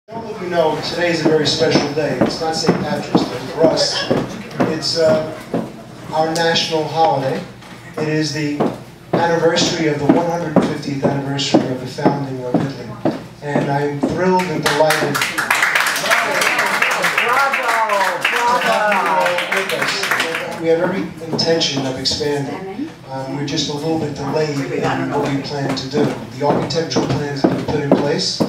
All of you know today is a very special day. It's not St. Patrick's Day. For us, it's our national holiday. It is the anniversary of the 150th anniversary of the founding of Italy. And I'm thrilled and delighted to have you all with us. We have every intention of expanding. We're just a little bit delayed in what we plan to do. The architectural plans have been put in place.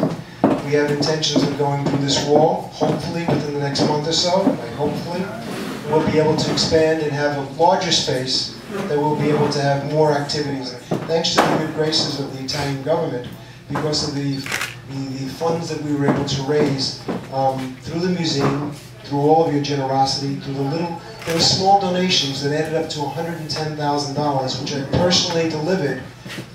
We have intentions of going through this wall, hopefully within the next month or so. Hopefully, we'll be able to expand and have a larger space that we'll be able to have more activities. Thanks to the good graces of the Italian government, because of the funds that we were able to raise through the museum, through all of your generosity, through there were small donations that added up to $110,000, which I personally delivered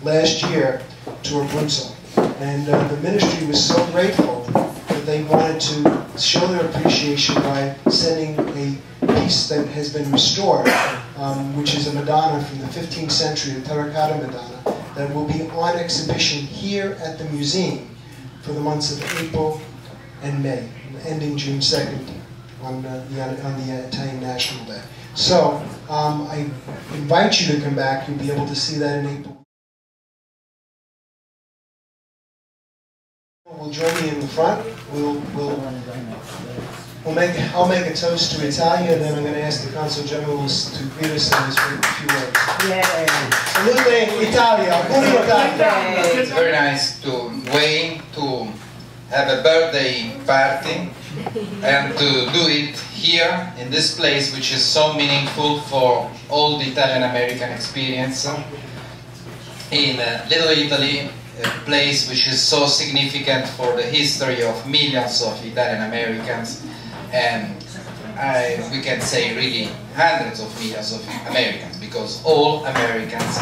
last year to Abruzzo. And the ministry was so grateful that they wanted to show their appreciation by sending a piece that has been restored, which is a Madonna from the 15th century, a terracotta Madonna, that will be on exhibition here at the museum for the months of April and May, ending June 2nd on the Italian National Day. So I invite you to come back. You'll be able to see that in April. Will join me in the front. I'll make a toast to Italia, and then I'm going to ask the Consul General to greet us in his few words. Salute Italia! Auguri Italia! It's very nice to Wayne to have a birthday party and to do it here in this place, which is so meaningful for all the Italian American experience in Little Italy. A place which is so significant for the history of millions of Italian Americans, and we can say really hundreds of millions of Americans, because all Americans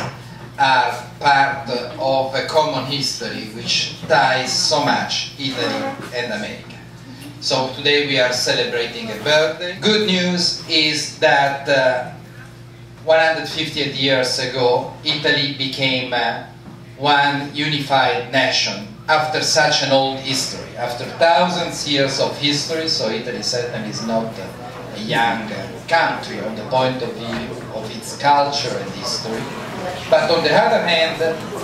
are part of a common history which ties so much Italy and America. So today we are celebrating a birthday. Good news is that 150 years ago Italy became one unified nation after such an old history, after thousands of years of history. So Italy certainly is not a young country on the point of view of its culture and history, but on the other hand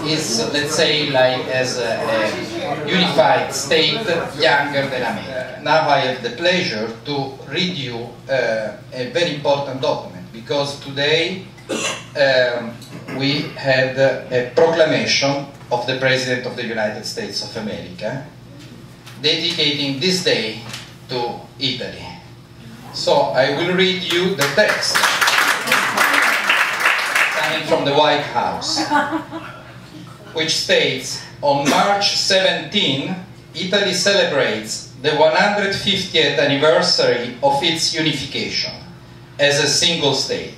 is, let's say, like as a unified state younger than America. Now I have the pleasure to read you a very important document, because today we had a proclamation of the President of the United States of America dedicating this day to Italy. So I will read you the text coming from the White House, which states, on March 17, Italy celebrates the 150th anniversary of its unification as a single state.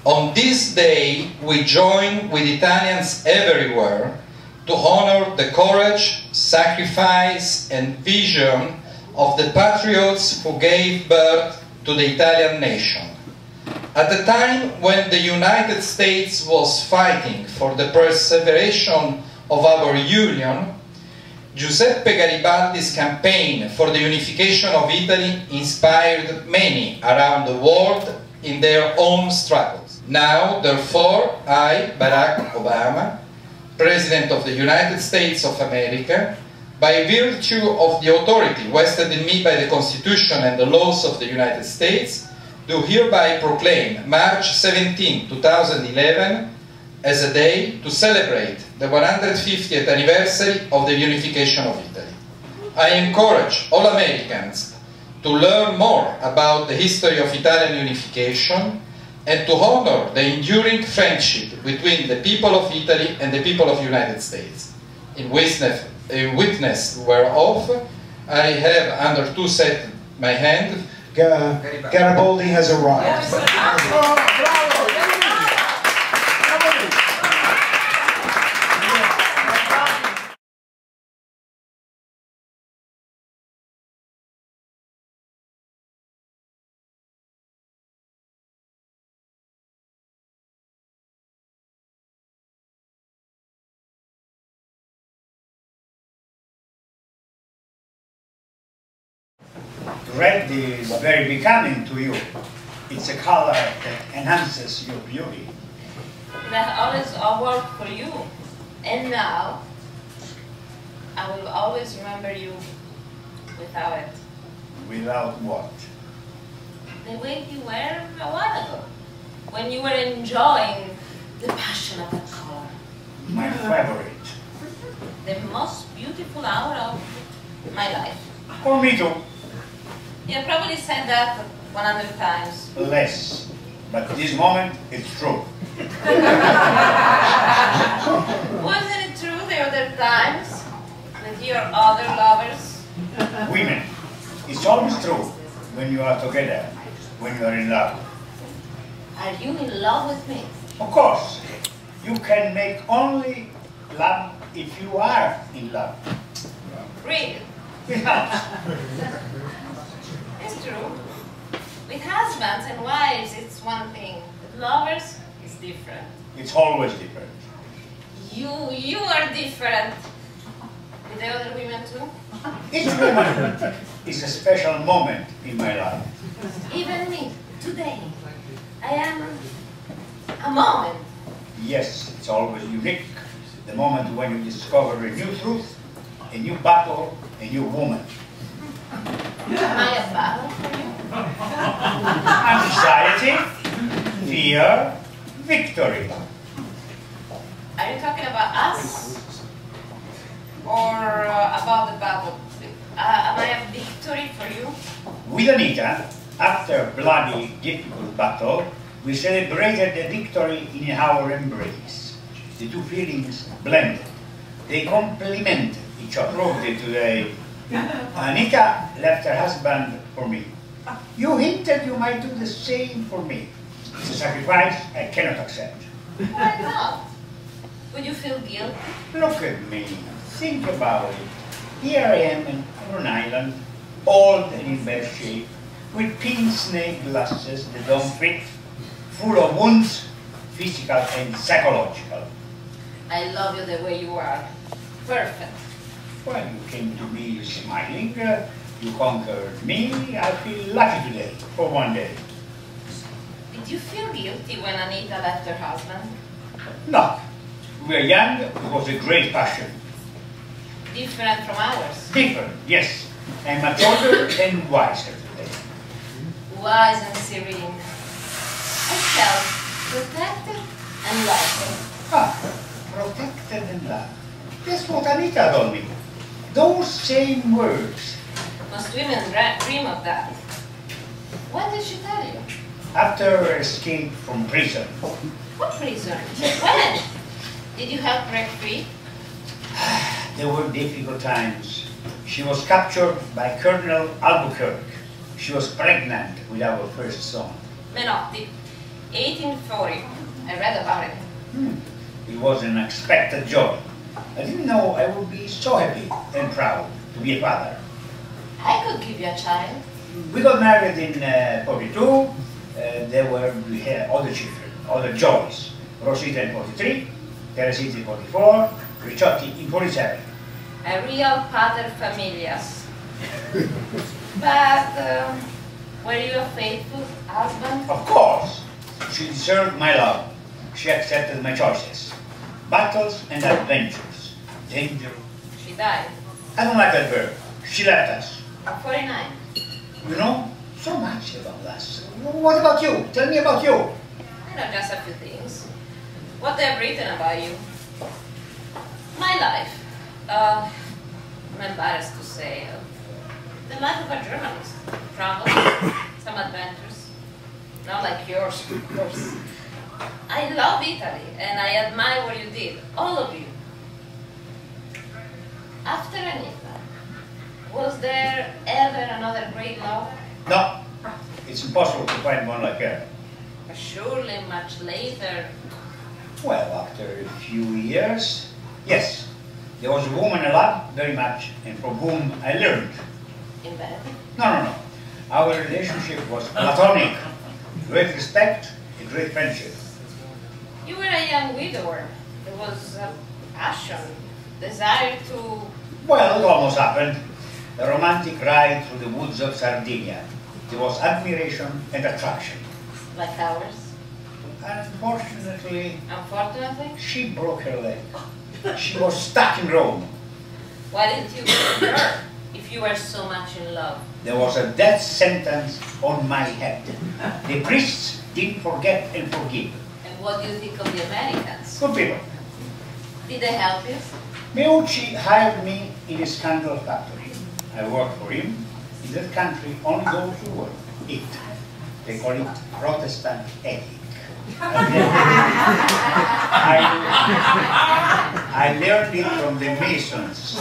On this day, we join with Italians everywhere to honor the courage, sacrifice, and vision of the patriots who gave birth to the Italian nation. At the time when the United States was fighting for the preservation of our union, Giuseppe Garibaldi's campaign for the unification of Italy inspired many around the world in their own struggles. Now, therefore, I, Barack Obama, President of the United States of America, by virtue of the authority vested in me by the Constitution and the laws of the United States, do hereby proclaim March 17, 2011 as a day to celebrate the 150th anniversary of the unification of Italy. I encourage all Americans to learn more about the history of Italian unification and to honor the enduring friendship between the people of Italy and the people of the United States. In witness whereof, I have under two set my hand. Garibaldi has arrived. Red is very becoming to you. It's a color that enhances your beauty. That always worked for you. And now, I will always remember you without it. Without what? The way you were a while ago, when you were enjoying the passion of that color. My favorite. The most beautiful hour of my life. For me too. You probably said that 100 times. Less. But this moment, it's true. Wasn't it true the other times with your other lovers? Women, it's always true when you are together, when you are in love. Are you in love with me? Of course, you can make only love if you are in love. Really? Yes. It's true. With husbands and wives, it's one thing. With lovers, it's different. It's always different. You are different. With the other women too? Each woman is a special moment in my life. Even me, today, I am a moment. Yes, it's always unique. The moment when you discover a new truth, a new battle, a new woman. Am I a battle for you? Anxiety, fear, victory. Are you talking about us? Or about the battle? Am I a victory for you? With Anita, after a bloody, difficult battle, we celebrated the victory in our embrace. The two feelings blended. They complemented each other. Proved it today. Anita left her husband for me. You hinted you might do the same for me. It's a sacrifice I cannot accept. Why not? Would you feel guilty? Look at me. Think about it. Here I am on an island, old and in bad shape, with pince-nez glasses that don't fit, full of wounds, physical and psychological. I love you the way you are. Perfect. Well, you came to me smiling, you conquered me, I feel lucky today, for one day. Did you feel guilty when Anita left her husband? No. We were young, it was a great passion. Different from ours. Different, yes. I'm much older and wiser today. Wise and serene. I felt protected and loved. Ah, protected and loved. That's what Anita told me. Those same words. Most women dream of that. What did she tell you? After her escape from prison. What prison? When? Did you help break free? There were difficult times. She was captured by Colonel Albuquerque. She was pregnant with our first son. Menotti, 1840. I read about it. It was an unexpected joy. I didn't know I would be so happy and proud to be a father. I could give you a child. We got married in 42. We had other children, other joys. Rosita in 43, Teresita in 44, Ricciotti in 47. A real pater familias. But were you a faithful husband? Of course, she deserved my love. She accepted my choices. Battles and adventures. Danger. She died. I don't like that verb. She left us. At 49. You know so much about us. What about you? Tell me about you. I know just a few things. What they've written about you. My life. I'm embarrassed to say. The life of a journalist. Travel. Some adventures. Not like yours, of course. I love Italy, and I admire what you did. All of you. After Anita, was there ever another great love? No, it's impossible to find one like her. Surely much later. Well, after a few years, yes. There was a woman I loved very much and from whom I learned. In bed? No. Our relationship was platonic. Great respect, a great friendship. You were a young widower. There was a passion, desire to... Well, it almost happened. a romantic ride through the woods of Sardinia. There was admiration and attraction. Like ours? Unfortunately, she broke her leg. She was stuck in Rome. Why didn't you go to her if you were so much in love? There was a death sentence on my head. The priests didn't forget and forgive. And what do you think of the Americans? Good people. Did they help you? Meucci hired me in his candle factory. I worked for him. In that country, only those who work eat. They call it Protestant ethic. I learned it from the Masons.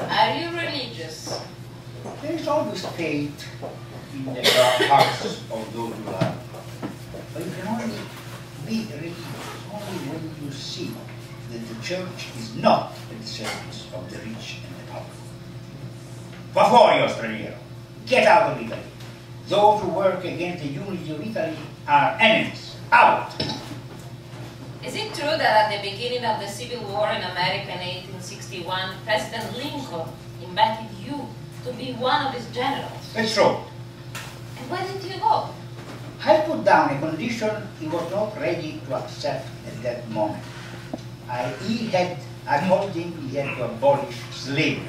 Are you religious? There is always faith in the hearts of those who love. But you can only be religious only when you see that the church is not at the service of the rich and the powerful. Va fuori, o straniero! Get out of Italy! Those who work against the unity of Italy are enemies. Out! Is it true that at the beginning of the Civil War in America in 1861, President Lincoln invited you to be one of his generals? That's true. And where did you go? I put down a condition he was not ready to accept at that moment. I told him he had to abolish slavery.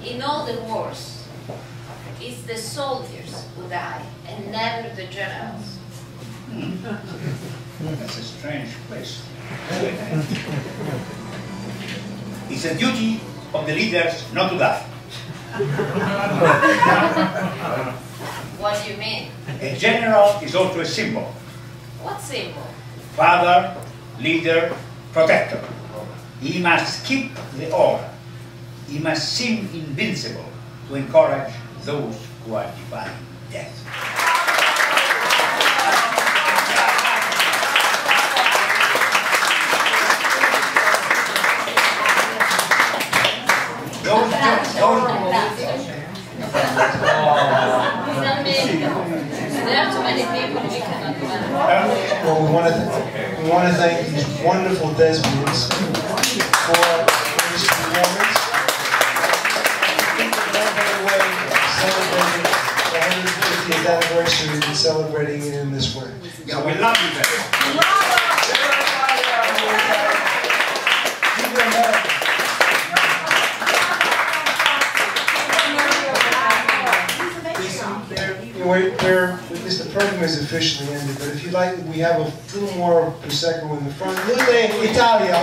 In all the wars, it's the soldiers who die and never the generals. That's a strange question. It's a duty of the leaders not to die. What do you mean? A general is also a symbol. What symbol? Father, leader, protector. He must keep the aura. He must seem invincible to encourage those who are defying death. There are too many people we cannot manage. Well, we want to thank these wonderful thespians for this performance. Celebrating the 150th anniversary and celebrating it in this way. Yeah, we love you guys. The program is officially ended, but if you like, we have a little more Prosecco in the front. Italia!